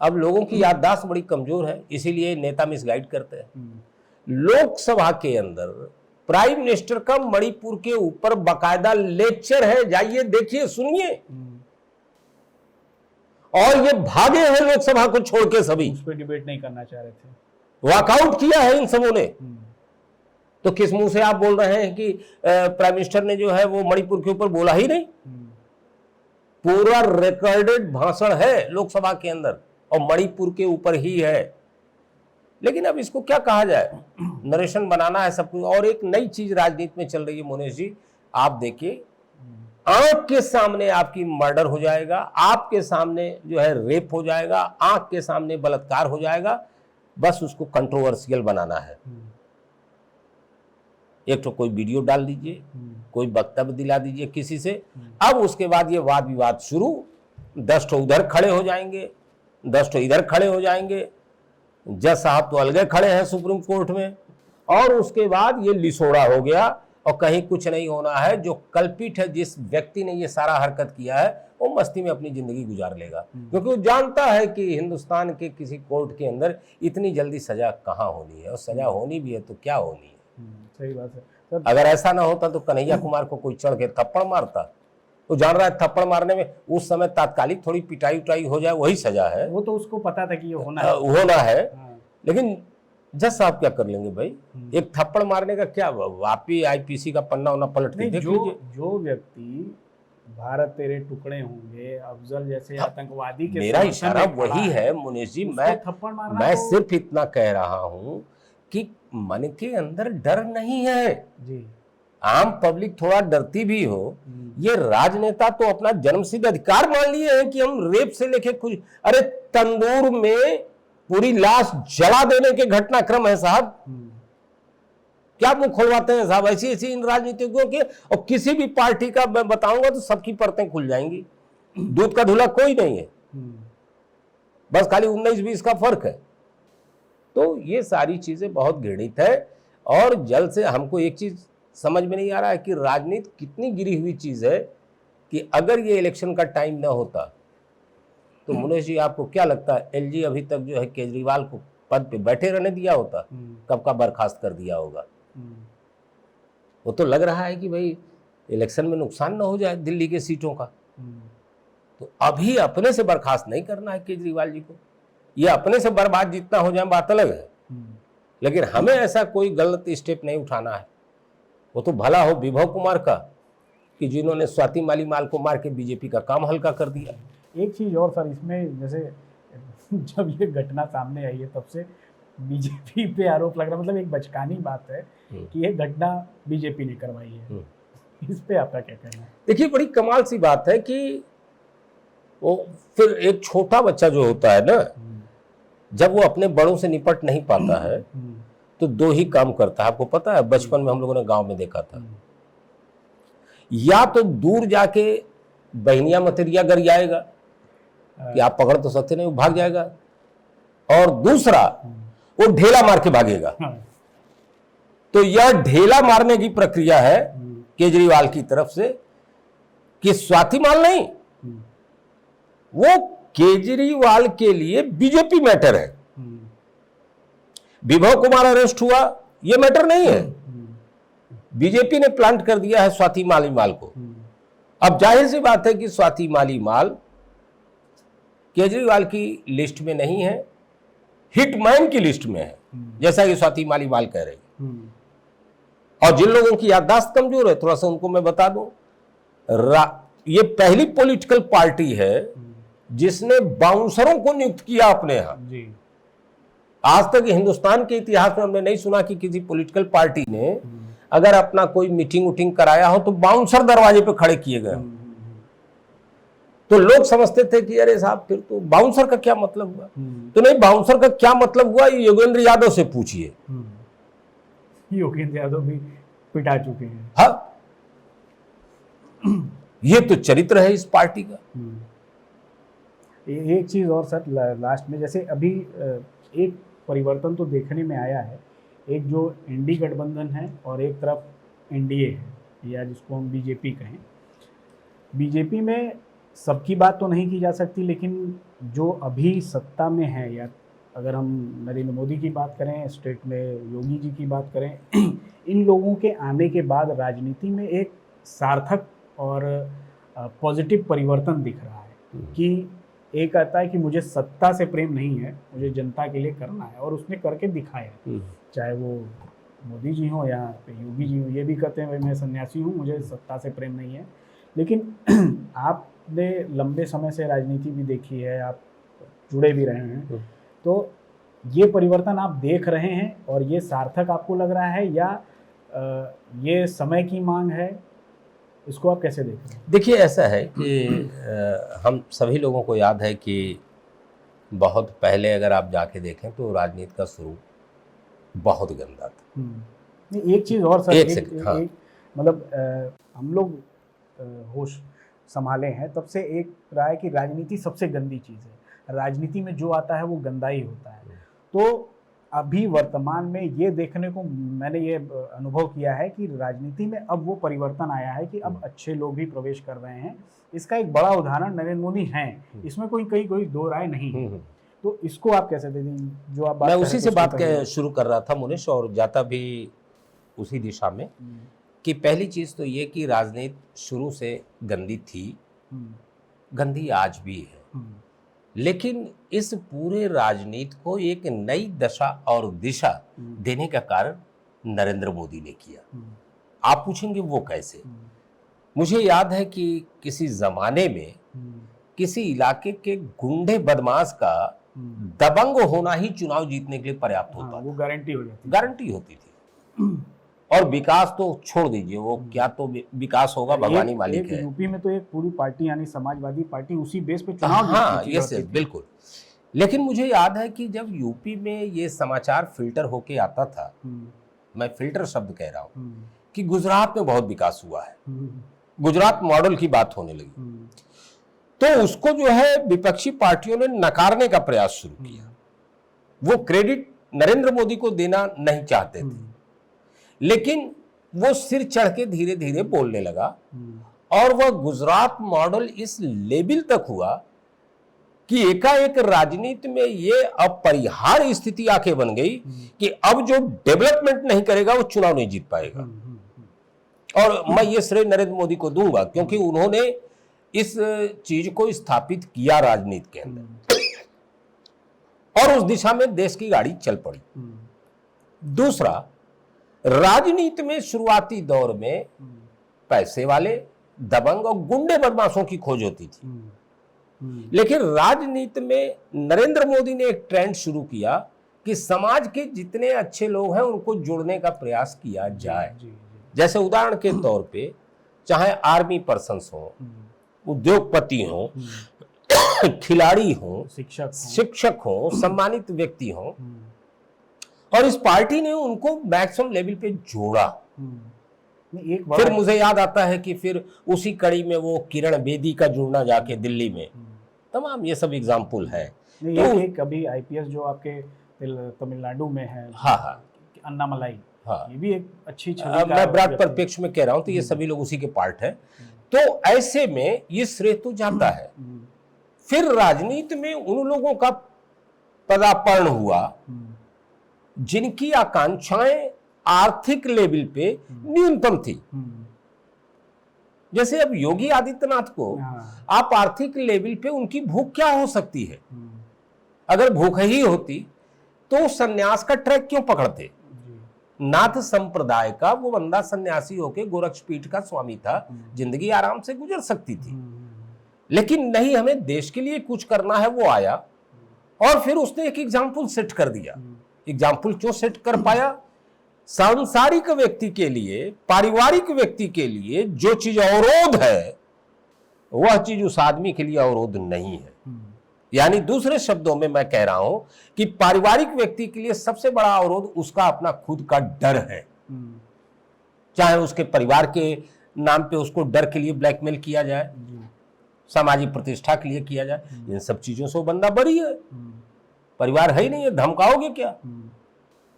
अब लोगों की याददाश्त बड़ी कमजोर है, इसीलिए नेता मिसगाइड करते हैं। लोकसभा के अंदर प्राइम मिनिस्टर का मणिपुर के ऊपर बाकायदा लेक्चर है, जाइए देखिए सुनिए। और ये भागे हैं लोकसभा को छोड़ के, सभी उस पर डिबेट नहीं करना चाह रहे थे, वॉकआउट किया है इन सबों ने। तो किस मुंह से आप बोल रहे हैं कि प्राइम मिनिस्टर ने जो है वो मणिपुर के ऊपर बोला ही नहीं? पूरा रिकॉर्डेड भाषण है लोकसभा के अंदर और मणिपुर के ऊपर ही है। लेकिन अब इसको क्या कहा जाए, नरेशन बनाना है सब कुछ। और एक नई चीज राजनीति में चल रही है मोनेश जी, आप देखिए, आंख के सामने आपकी मर्डर हो जाएगा, आपके सामने जो है रेप हो जाएगा, आंख के सामने बलात्कार हो जाएगा, बस उसको कंट्रोवर्शियल बनाना है। एक तो कोई वीडियो डाल दीजिए, कोई वक्तव्य दिला दीजिए किसी से, अब उसके बाद ये वाद विवाद शुरू, 10 तो उधर खड़े हो जाएंगे, 10 तो इधर खड़े हो जाएंगे, जज साहब तो अलग खड़े हैं सुप्रीम कोर्ट में, और उसके बाद ये लिसोड़ा हो गया और कहीं कुछ नहीं होना है। जो कल्पित है, जिस व्यक्ति ने ये सारा हरकत किया है, वो मस्ती में अपनी जिंदगी गुजार लेगा, क्योंकि वो जानता है कि हिंदुस्तान के किसी कोर्ट के अंदर इतनी जल्दी सजा कहाँ होनी है, और सजा होनी भी है तो क्या होनी है। सही बात है सर। अगर ऐसा ना होता तो कन्हैया कुमार को कोई चढ़ के थप्पड़ मारता, वो जान रहा है थप्पड़ मारने में उस समय तात्कालिक थोड़ी पिटाई उटाई हो जाए वही सजा है, वो तो उसको पता था कि ये होना है। लेकिन जज साहब क्या कर लेंगे भाई, एक थप्पड़ मारने का क्या, वापी आईपीसी का पन्ना होना पलट के देख लीजिए। जो व्यक्ति भारत तेरे टुकड़े होंगे, अफजल जैसे आतंकवादी के, मेरा इशारा वही है मुनीश जी। मैं सिर्फ इतना कह रहा हूं कि मन के अंदर डर नहीं है जी। आम पब्लिक थोड़ा डरती भी हो, ये राजनेता तो अपना जन्मसिद्ध अधिकार मान लिए हैं कि हम रेप से लेके कुछ, अरे तंदूर में पूरी लाश जला देने के घटनाक्रम है साहब, क्या मुंह खोलवाते हैं साहब ऐसी ऐसी इन राजनीतिज्ञों के। और किसी भी पार्टी का मैं बताऊंगा तो सबकी परतें खुल जाएंगी, दूध का धुला कोई नहीं है, बस खाली 19-20 का फर्क है। तो ये सारी चीजें बहुत घृणित है। और जल्द से हमको एक चीज समझ में नहीं आ रहा है कि राजनीति कितनी गिरी हुई चीज है कि अगर ये इलेक्शन का टाइम ना होता तो मुनीश जी आपको क्या लगता है एलजी अभी तक जो है केजरीवाल को पद पे बैठे रहने दिया होता, कब का बर्खास्त कर दिया होगा। वो तो लग रहा है कि भाई इलेक्शन में नुकसान ना हो जाए दिल्ली के सीटों का, तो अभी अपने से बर्खास्त नहीं करना है केजरीवाल जी को। ये अपने से बर्बाद जितना हो जाए बात अलग है, लेकिन हमें ऐसा कोई गलत स्टेप नहीं उठाना है। वो तो भला हो विभव कुमार का कि जिन्होंने स्वाति मालीवाल को मार के बीजेपी का काम हल्का कर दिया। एक चीज और सर, इसमें जैसे जब ये घटना सामने आई है तब से बीजेपी पे आरोप लग रहा, मतलब एक बचकानी बात है कि ये घटना बीजेपी ने करवाई है, इस पे आपका क्या कहना है? देखिए बड़ी कमाल सी बात है कि वो फिर एक छोटा बच्चा जो होता है ना, जब वो अपने बड़ों से निपट नहीं पाता है तो दो ही काम करता है। आपको पता है बचपन में हम लोगों ने गांव में देखा था, या तो दूर जाके बहनिया मतरिया गरियाएगा कि आप पकड़ तो सकते नहीं, वो भाग जाएगा, और दूसरा वो ढेला मार के भागेगा। तो यह ढेला मारने की प्रक्रिया है केजरीवाल की तरफ से कि स्वाति माल नहीं, वो केजरीवाल के लिए बीजेपी मैटर है। विभव कुमार अरेस्ट हुआ ये मैटर नहीं है, बीजेपी ने प्लांट कर दिया है स्वाति मालीवाल को। अब जाहिर सी बात है कि स्वाति मालीवाल केजरीवाल की लिस्ट में नहीं है, हिटमैन की लिस्ट में है, जैसा कि स्वाति मालीवाल कह रही। और जिन लोगों की याददाश्त कमजोर है थोड़ा सा उनको मैं बता दूं, ये पहली पॉलिटिकल पार्टी है जिसने बाउंसरों को नियुक्त किया अपने यहां। आज तक हिंदुस्तान के इतिहास में हमने नहीं सुना कि किसी पॉलिटिकल पार्टी ने अगर अपना कोई मीटिंग उटिंग कराया हो तो बाउंसर दरवाजे पे खड़े किए गए। तो लोग समझते थे कि अरे साहब फिर तो बाउंसर का क्या मतलब हुआ, तो नहीं, बाउंसर का क्या मतलब हुआ ये योगेंद्र यादव से पूछिए। योगेंद्र यादव भी पिटा चुके हैं। हाँ, ये तो चरित्र है इस पार्टी का। एक चीज और सर लास्ट में, जैसे अभी एक परिवर्तन तो देखने में आया है। एक जो इंडी गठबंधन है और एक तरफ एनडीए है, या जिसको हम बीजेपी कहें। बीजेपी में सबकी बात तो नहीं की जा सकती, लेकिन जो अभी सत्ता में है, या अगर हम नरेंद्र मोदी की बात करें, स्टेट में योगी जी की बात करें, इन लोगों के आने के बाद राजनीति में एक सार्थक और पॉजिटिव परिवर्तन दिख रहा है कि एक आता है कि मुझे सत्ता से प्रेम नहीं है, मुझे जनता के लिए करना है, और उसने करके दिखाया। चाहे वो मोदी जी हों या योगी जी हों, ये भी कहते हैं भाई मैं सन्यासी हूँ, मुझे सत्ता से प्रेम नहीं है। लेकिन आपने लंबे समय से राजनीति भी देखी है, आप जुड़े भी रहे हैं, तो ये परिवर्तन आप देख रहे हैं और ये सार्थक आपको लग रहा है, या ये समय की मांग है? इसको आप कैसे देख रहे हैं? देखिए, ऐसा है कि हम सभी लोगों को याद है कि बहुत पहले अगर आप जाके देखें तो राजनीति का स्वरूप बहुत गंदा था। नहीं, एक चीज़ और सर, एक मतलब हम लोग होश संभाले हैं तब से एक रहा है कि राजनीति सबसे गंदी चीज़ है, राजनीति में जो आता है वो गंदा ही होता है। तो अभी वर्तमान में ये देखने को मैंने ये अनुभव किया है कि राजनीति में अब वो परिवर्तन आया है कि अब अच्छे लोग भी प्रवेश कर रहे हैं। इसका एक बड़ा उदाहरण नरेंद्र मोदी हैं, इसमें कोई दो राय नहीं है। तो इसको आप कैसे दे दें, जो आप मैं उसी से बात शुरू कर रहा था मुनीश, और जाता भी उसी दिशा में कि पहली चीज़ तो ये कि राजनीति शुरू से गंदी थी, गंदी आज भी है, लेकिन इस पूरे राजनीति को एक नई दशा और दिशा देने का कार्य नरेंद्र मोदी ने किया। आप पूछेंगे वो कैसे? मुझे याद है कि किसी जमाने में किसी इलाके के गुंडे बदमाश का दबंग होना ही चुनाव जीतने के लिए पर्याप्त होता था। वो गारंटी होती थी। और विकास तो छोड़ दीजिए, वो क्या तो विकास होगा, भगवानी मालिक है। यूपी में तो एक पूरी पार्टी यानी समाजवादी पार्टी उसी बेस पे चुनाव जीतती थी। यस, बिल्कुल। लेकिन मुझे याद है कि जब यूपी में ये समाचार फिल्टर होके आता था, मैं फिल्टर शब्द कह रहा हूँ, कि गुजरात में बहुत विकास हुआ है, गुजरात मॉडल की बात होने लगी, तो उसको जो है विपक्षी पार्टियों ने नकारने का प्रयास शुरू किया। वो क्रेडिट नरेंद्र मोदी को देना नहीं चाहते थे, लेकिन वो सिर चढ़ के धीरे धीरे बोलने लगा, और वह गुजरात मॉडल इस लेवल तक हुआ कि एकाएक राजनीति में ये अपरिहार्य स्थिति आके बन गई कि अब जो डेवलपमेंट नहीं करेगा वो चुनाव नहीं जीत पाएगा। और मैं ये श्रेय नरेंद्र मोदी को दूंगा, क्योंकि उन्होंने इस चीज को स्थापित किया राजनीति के अंदर, और उस दिशा में देश की गाड़ी चल पड़ी। दूसरा, राजनीति में शुरुआती दौर में पैसे वाले, दबंग और गुंडे बदमाशों की खोज होती थी, लेकिन राजनीति में नरेंद्र मोदी ने एक ट्रेंड शुरू किया कि समाज के जितने अच्छे लोग हैं उनको जोड़ने का प्रयास किया जाए। जैसे उदाहरण के तौर पे, चाहे आर्मी पर्सन्स हो, उद्योगपति हो, खिलाड़ी हो, शिक्षक हो, सम्मानित व्यक्ति हो, और इस पार्टी ने उनको मैक्सिमम लेवल पे जोड़ा। फिर मुझे याद आता है कि फिर उसी कड़ी में वो किरण बेदी का जुड़ना जाके दिल्ली में, तमाम ये सब एग्जाम्पल है। तो एक अभी आईपीएस जो आपके तमिलनाडु में है, अन्नामलाई, ये भी एक अच्छी छवि। मैं ब्रॉड परिप्रेक्ष्य में कह रहा हूँ, तो ये सभी लोग उसी के पार्ट हैं। तो ऐसे में ये श्रेय तो जाता है। फिर राजनीति में उन लोगों का पदार्पण हुआ जिनकी आकांक्षाएं आर्थिक लेवल पे न्यूनतम थी। जैसे अब योगी आदित्यनाथ को आप आर्थिक लेवल पे उनकी भूख क्या हो सकती है? अगर भूख ही होती तो सन्यास का ट्रैक क्यों पकड़ते? नाथ संप्रदाय का वो बंदा सन्यासी होके गोरक्षपीठ का स्वामी था, जिंदगी आराम से गुजर सकती थी। लेकिन नहीं, हमें देश के लिए कुछ करना है, वो आया और फिर उसने एक एग्जाम्पल सेट कर दिया। एग्जाम्पल क्यों सेट कर पाया? सांसारिक व्यक्ति के लिए, पारिवारिक व्यक्ति के लिए जो चीज अवरोध है, वह चीज उस आदमी के लिए अवरोध नहीं है। यानी दूसरे शब्दों में मैं कह रहा हूं कि पारिवारिक व्यक्ति के लिए सबसे बड़ा अवरोध उसका अपना खुद का डर है। चाहे उसके परिवार के नाम पे उसको डर के लिए ब्लैकमेल किया जाए, सामाजिक प्रतिष्ठा के लिए किया जाए, इन सब चीजों से वो बंदा बरी है। परिवार है ही नहीं है, धमकाओगे क्या?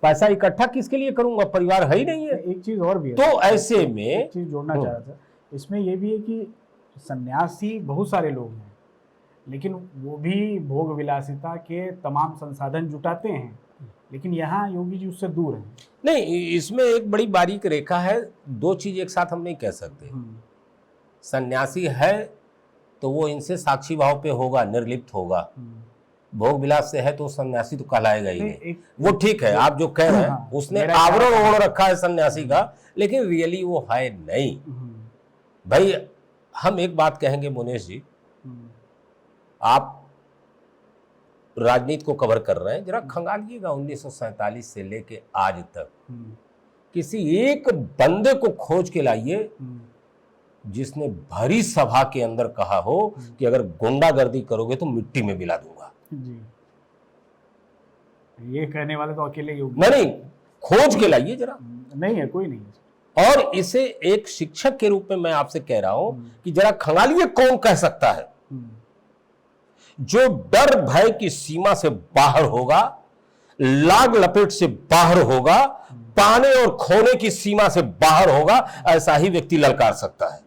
पैसा इकट्ठा किसके लिए करूंगा, परिवार है ही नहीं है। एक चीज और भी है, तो ऐसे में एक चीज जोड़ना चाह रहा था इसमें, ये भी है कि सन्यासी बहुत सारे लोग हैं, लेकिन वो भी भोग विलासिता के तमाम संसाधन जुटाते हैं, लेकिन यहाँ योगी जी उससे दूर हैं। नहीं, इसमें एक बड़ी बारीक रेखा है, दो चीज एक साथ हम नहीं कह सकते। सन्यासी है तो वो इनसे साक्षी भाव पे होगा, निर्लिप्त होगा। भोग विलास से है तो सन्यासी तो कहलाएगा ही नहीं। वो ठीक है, आप जो कह रहे हैं उसने आवरण ओढ़ रखा है सन्यासी का, लेकिन रियली वो है नहीं। भाई हम एक बात कहेंगे मुनेश जी, आप राजनीति को कवर कर रहे हैं, जरा खंगालिएगा 1947 से लेके आज तक किसी एक बंदे को खोज के लाइए जिसने भरी सभा के अंदर कहा हो कि अगर गुंडागर्दी करोगे तो मिट्टी में मिला दूंगा। जी, ये कहने वाले तो अकेले योगी। नहीं, खोज के लाइए जरा। नहीं है, कोई नहीं है। और इसे एक शिक्षक के रूप में मैं आपसे कह रहा हूं कि जरा खंगालिए, कौन कह सकता है जो डर भय की सीमा से बाहर होगा, लाग लपेट से बाहर होगा, पाने और खोने की सीमा से बाहर होगा, ऐसा ही व्यक्ति ललकार सकता है।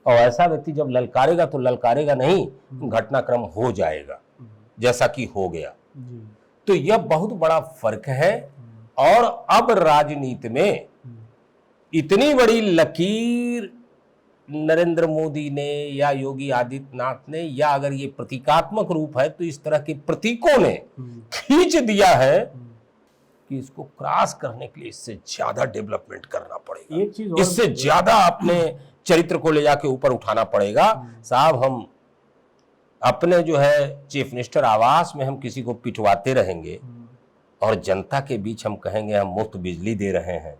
और ऐसा व्यक्ति जब ललकारेगा तो ललकारेगा नहीं, घटनाक्रम हो जाएगा जैसा कि हो गया। तो यह बहुत बड़ा फर्क है। और अब राजनीति में इतनी बड़ी लकीर नरेंद्र मोदी ने या योगी आदित्यनाथ ने, या अगर ये प्रतीकात्मक रूप है तो इस तरह के प्रतीकों ने खींच दिया है कि इसको क्रॉस करने के लिए इससे ज्यादा डेवलपमेंट करना पड़ेगा, एक चीज और इससे ज्यादा अपने चरित्र को ले जाके ऊपर उठाना पड़ेगा। साहब, हम अपने जो है चीफ मिनिस्टर आवास में हम किसी को पिटवाते रहेंगे और जनता के बीच हम कहेंगे हम मुफ्त बिजली दे रहे हैं,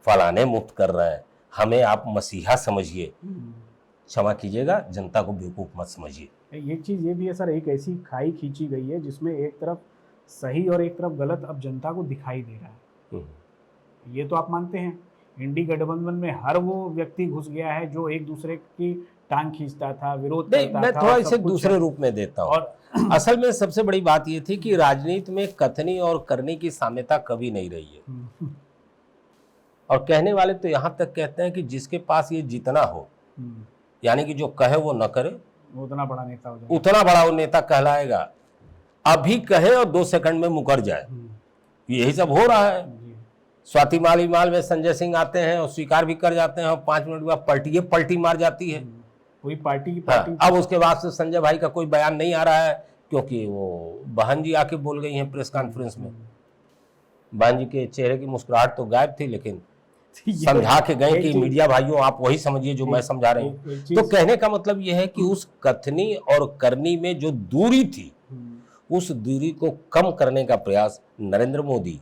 फलाने मुफ्त कर रहे हैं, हमें आप मसीहा समझिए, क्षमा कीजिएगा, जनता को बेवकूफ मत समझिए। एक चीज ये भी है सर, एक ऐसी खाई खींची गई है जिसमें एक तरफ सही और एक तरफ गलत अब जनता को दिखाई दे रहा है। ये तो आप मानते हैं, इंडी गठबंधन में हर वो व्यक्ति घुस गया है जो एक दूसरे की टांग खींचता था, विरोध करता था। मैं थोड़ा इसे दूसरे रूप में देता हूं। और असल में सबसे बड़ी बात ये थी कि राजनीति में कथनी और करने की साम्यता कभी नहीं रही है। और कहने वाले तो यहां तक कहते हैं कि जिसके पास ये जितना हो, यानी कि जो कहे वो न करे, उतना बड़ा नेता हो जाए, उतना बड़ा वो नेता कहलाएगा। अभी कहे और 2 सेकंड में मुकर जाए, यही सब हो रहा है। स्वाति मालीमाल में संजय सिंह आते हैं और स्वीकार भी कर जाते हैं और 5 मिनट बाद पलटी मार जाती है। कोई पार्टी की पार्टी। अब उसके बाद से संजय भाई का कोई बयान नहीं आ रहा है क्योंकि वो बहन जी आके बोल गई हैं प्रेस कॉन्फ्रेंस में। बहन जी के चेहरे की मुस्कुराहट तो गायब थी, लेकिन समझा के गए कि मीडिया भाइयों आप वही समझिए जो मैं समझा रही हूँ। तो कहने का मतलब यह है कि उस कथनी और करनी में जो दूरी थी, उस दूरी को कम करने का प्रयास नरेंद्र मोदी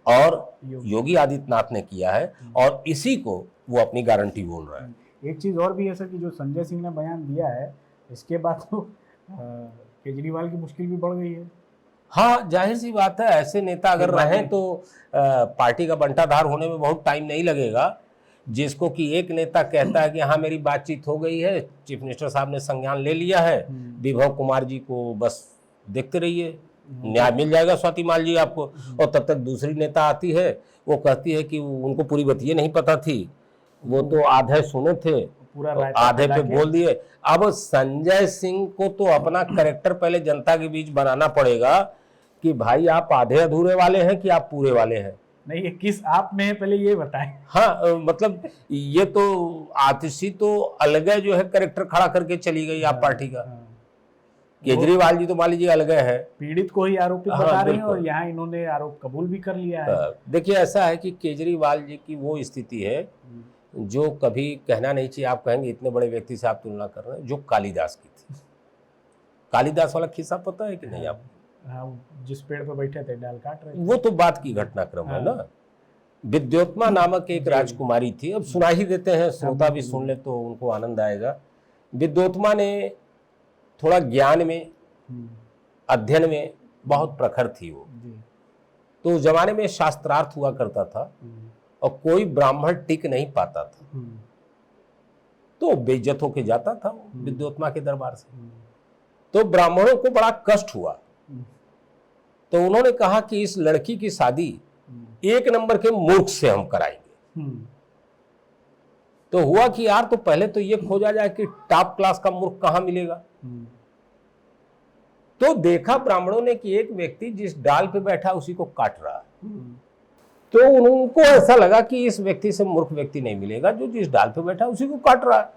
और योगी आदित्यनाथ ने किया है, और इसी को वो अपनी गारंटी बोल रहा है। एक चीज और भी है सर कि जो संजय सिंह ने बयान दिया है, इसके बाद तो केजरीवाल की मुश्किल भी बढ़ गई है। हाँ, जाहिर सी बात है, ऐसे नेता अगर रहें तो पार्टी का बंटाधार होने में बहुत टाइम नहीं लगेगा। जिसको कि एक नेता कहता है कि हाँ मेरी बातचीत हो गई है, चीफ मिनिस्टर साहब ने संज्ञान ले लिया है, विभव कुमार जी को बस देखते रहिए, न्याय मिल जाएगा स्वाति माल जी आपको। और तब तक दूसरी नेता आती है, वो कहती है कि उनको पूरी बात ये नहीं पता थी, वो तो आधे सुने थे, पूरा तो आधे पे बोल दिए। अब संजय सिंह को तो अपना कैरेक्टर पहले जनता के बीच बनाना पड़ेगा कि भाई आप आधे अधूरे वाले हैं कि आप पूरे वाले हैं। नहीं, ये किस आप में है पहले ये बताएं। हाँ, मतलब ये तो आतिशी तो अलग जो है कैरेक्टर खड़ा करके चली गई आप पार्टी का। केजरीवाल जी तो मान लीजिए अलग है, पीड़ित को ही आरोपी बता रहे हैं और यहाँ इन्होंने आरोप कबूल भी कर लिया है। देखिए ऐसा है कि केजरीवाल जी की वो स्थिति है जो कभी कहना नहीं चाहिए। आप कहेंगे इतने बड़े व्यक्ति से आप तुलना कर रहे हैं, जो कालिदास की थी। कालिदास वाला किस्सा पता है कि नहीं आपको? हाँ, जिस पेड़ पर बैठे थे डाल काट रहे थे। वो तो बात की घटनाक्रम है ना। विद्योत्मा नामक एक राजकुमारी थी, अब सुना ही देते हैं, श्रोता भी सुन ले तो उनको आनंद आएगा। विद्योत्मा ने थोड़ा ज्ञान में, अध्ययन में बहुत प्रखर थी वो। तो उस जमाने में शास्त्रार्थ हुआ करता था और कोई ब्राह्मण टिक नहीं पाता था, तो बेइज्जत होके जाता था वो विद्योत्मा के दरबार से। तो ब्राह्मणों को बड़ा कष्ट हुआ तो उन्होंने कहा कि इस लड़की की शादी एक नंबर के मूर्ख से हम कराएंगे। तो हुआ कि यार तो पहले तो ये खोजा जाए कि टॉप क्लास का मूर्ख कहां मिलेगा। तो देखा ब्राह्मणों ने कि एक व्यक्ति जिस डाल पे बैठा उसी को काट रहा है। तो उनको ऐसा लगा कि इस व्यक्ति से मूर्ख व्यक्ति नहीं मिलेगा, जो जिस डाल पे बैठा उसी को काट रहा है।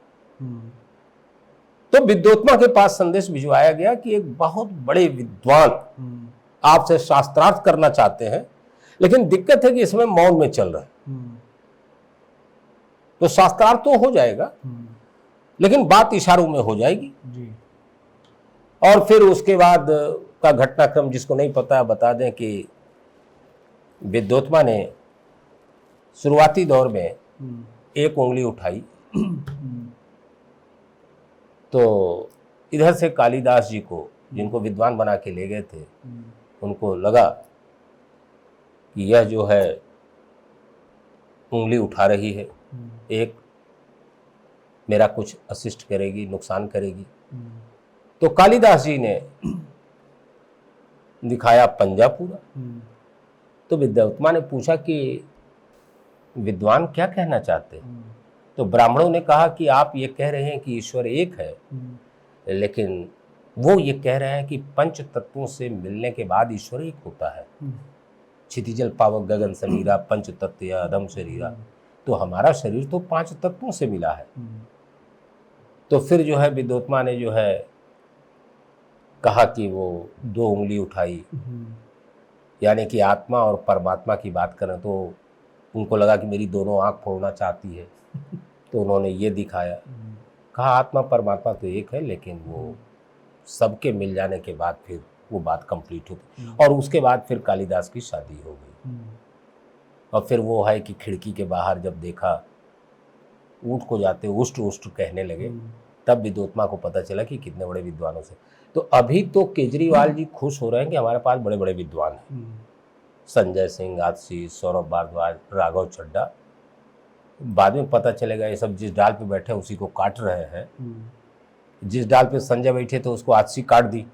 तो विद्योत्मा के पास संदेश भिजवाया गया कि एक बहुत बड़े विद्वान आपसे शास्त्रार्थ करना चाहते हैं, लेकिन दिक्कत है कि इसमें मौन में चल रहा है। तो शास्त्रार्थ तो हो जाएगा, लेकिन बात इशारों में हो जाएगी। और फिर उसके बाद का घटनाक्रम जिसको नहीं पता है बता दें कि विद्योत्मा ने शुरुआती दौर में एक उंगली उठाई, तो इधर से कालिदास जी को, जिनको विद्वान बना के ले गए थे, उनको लगा कि यह जो है उंगली उठा रही है, एक मेरा कुछ असिस्ट करेगी, नुकसान करेगी। तो कालिदास जी ने दिखाया पंजा पूरा। तो विद्योत्मा ने पूछा कि विद्वान क्या कहना चाहते हैं? तो ब्राह्मणों ने कहा कि आप ये कह रहे हैं कि ईश्वर एक है, लेकिन वो ये कह रहे हैं कि पंच तत्वों से मिलने के बाद ईश्वर एक होता है। क्षितिजल पावक गगन समीरा, पंच तत्व या अधम शरीरा। तो हमारा शरीर तो पांच तत्वों से मिला है। तो फिर जो है विद्योत्मा ने जो है कहा कि वो दो उंगली उठाई, यानी कि आत्मा और परमात्मा की बात करें तो उनको लगा कि मेरी दोनों आंख फोड़ना चाहती है। तो उन्होंने ये दिखाया, कहा आत्मा परमात्मा तो एक है, लेकिन वो सबके मिल जाने के बाद फिर वो बात कंप्लीट हो गई। और उसके बाद फिर कालिदास की शादी हो गई। और फिर वो है कि खिड़की के बाहर जब देखा ऊँट को जाते उष्ट उष्ट कहने लगे, तब विद्योत्मा को पता चला कि कितने बड़े विद्वानों से। तो अभी तो केजरीवाल जी खुश हो रहे हैं कि हमारे पास बड़े बड़े विद्वान हैं, संजय सिंह, आशीष, सौरभ भारद्वाज, राघव चड्ढा। बाद में पता चलेगा ये सब जिस डाल पे बैठे उसी को काट रहे हैं। जिस डाल पे संजय बैठे तो उसको आशी काट दी।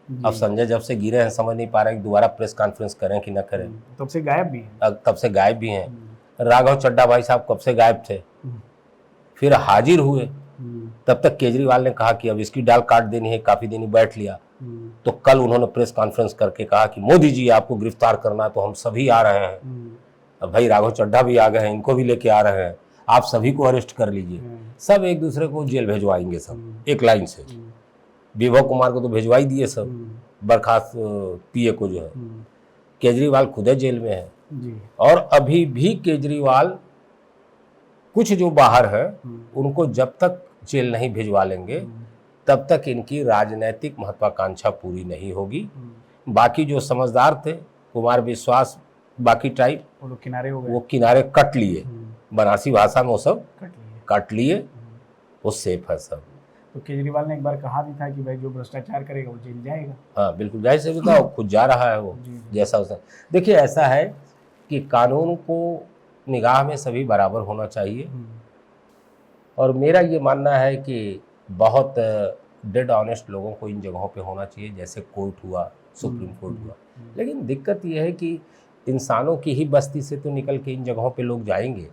अब संजय जब से गिरे हैं समझ नहीं पा रहे हैं कि दोबारा प्रेस कॉन्फ्रेंस करें कि ना करें। तब से गायब भी है। तब से गायब भी हैं। राघव चड्ढा भाई साहब कब से गायब थे, फिर हाजिर हुए। तब तक केजरीवाल ने कहा कि अब इसकी डाल काट देनी है, काफी देनी बैठ लिया। तो कल उन्होंने प्रेस कॉन्फ्रेंस करके कहा कि मोदी जी आपको गिरफ्तार करना, तो हम सभी आ रहे हैं। अब भाई राघव चड्ढा भी आ गए हैं, इनको भी लेके आ रहे हैं, आप सभी को अरेस्ट कर लीजिए। सब एक दूसरे को जेल भेजवाएंगे, सब एक लाइन से। विभव कुमार को तो भिजवाई दिए सब, बर्खास्त पीए को जो है। केजरीवाल खुद जेल में है। और अभी भी केजरीवाल कुछ जो बाहर है उनको जब तक जेल नहीं भिजवा लेंगे तब तक इनकी राजनीतिक महत्वाकांक्षा पूरी नहीं होगी। बाकी जो समझदार थे, कुमार विश्वास, बाकी टाइप, वो लोग किनारे हो गए, वो किनारे कट लिए। बनारसी भाषा में वो सब कट लिए, वो सेफ है सब। तो केजरीवाल ने एक बार कहा भी था कि भाई जो भ्रष्टाचार करेगा वो जेल जाएगा। हाँ बिल्कुल, जाहिर से बताओ, खुद जा रहा है वो जैसा उसने। देखिए ऐसा है कि कानून को निगाह में सभी बराबर होना चाहिए। और मेरा ये मानना है कि बहुत डेड ऑनेस्ट लोगों को इन जगहों पे होना चाहिए, जैसे कोर्ट हुआ, सुप्रीम कोर्ट हुआ। लेकिन दिक्कत ये है कि इंसानों की ही बस्ती से तो निकल के इन जगहों पे लोग जाएंगे,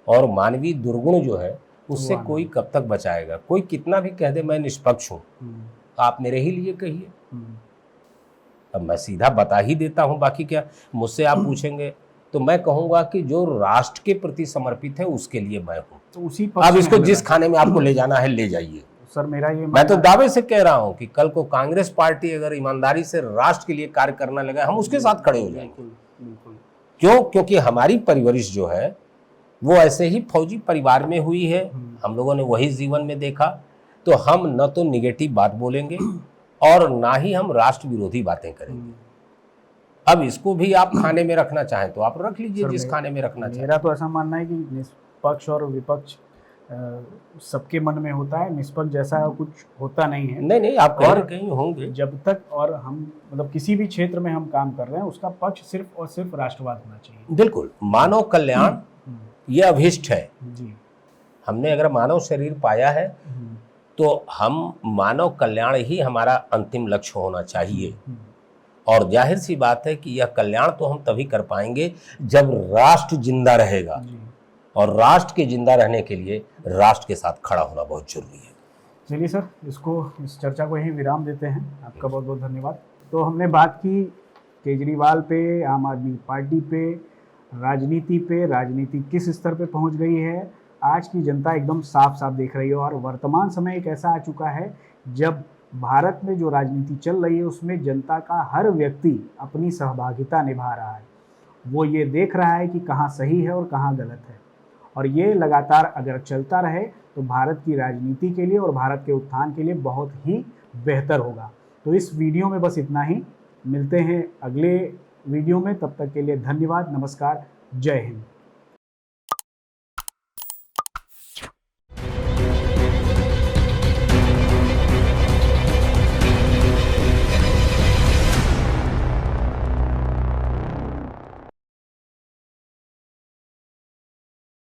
और मानवीय दुर्गुण जो है उससे कोई कब तक बचाएगा। कोई कितना भी कह दे मैं निष्पक्ष हूँ, आप मेरे ही लिए कहिए। अब मैं सीधा बता ही देता हूँ, बाकी क्या मुझसे आप पूछेंगे तो मैं कहूँगा कि जो राष्ट्र के प्रति समर्पित है उसके लिए मैं हूँ। तो उसी अब इसको जिस खाने में आपको ले जाना है ले जाइए। सर मेरा ये मैं तो दावे से कह रहा हूँ कि कल को कांग्रेस पार्टी अगर ईमानदारी से राष्ट्र के लिए कार्य करना लगा, हम उसके साथ खड़े हो जाएंगे। क्यों? क्योंकि हमारी परवरिश जो है वो ऐसे ही फौजी परिवार में हुई है, हम लोगों ने वही जीवन में देखा। तो हम न तो निगेटिव बात बोलेंगे और ना ही हम राष्ट्र विरोधी बातें करेंगे। अब इसको भी आप खाने में रखना चाहें तो आप रख लीजिए, जिस खाने में रखना चाहें। मेरा तो ऐसा मानना है कि निष्पक्ष और विपक्ष सबके मन में होता है, निष्पक्ष जैसा कुछ होता नहीं है। नहीं आप कहीं होंगे। जब तक और हम मतलब किसी भी क्षेत्र में हम काम कर रहे हैं उसका पक्ष सिर्फ और सिर्फ राष्ट्रवाद होना चाहिए। बिल्कुल, मानव कल्याण ये अभिष्ट है जी। हमने अगर मानव शरीर पाया है तो हम मानव कल्याण ही हमारा अंतिम लक्ष्य होना चाहिए। और जाहिर सी बात है कि यह कल्याण तो हम तभी कर पाएंगे जब राष्ट्र जिंदा रहेगा, और राष्ट्र के जिंदा रहने के लिए राष्ट्र के साथ खड़ा होना बहुत जरूरी है। चलिए सर, इस चर्चा को यहीं विराम देते हैं। आपका बहुत बहुत धन्यवाद। तो हमने बात की केजरीवाल पे, आम आदमी पार्टी पे, राजनीति किस स्तर पे पहुंच गई है। आज की जनता एकदम साफ साफ देख रही है, और वर्तमान समय एक ऐसा आ चुका है जब भारत में जो राजनीति चल रही है उसमें जनता का हर व्यक्ति अपनी सहभागिता निभा रहा है। वो ये देख रहा है कि कहाँ सही है और कहाँ गलत है, और ये लगातार अगर चलता रहे तो भारत की राजनीति के लिए और भारत के उत्थान के लिए बहुत ही बेहतर होगा। तो इस वीडियो में बस इतना ही, मिलते हैं अगले वीडियो में, तब तक के लिए धन्यवाद, नमस्कार, जय हिंद।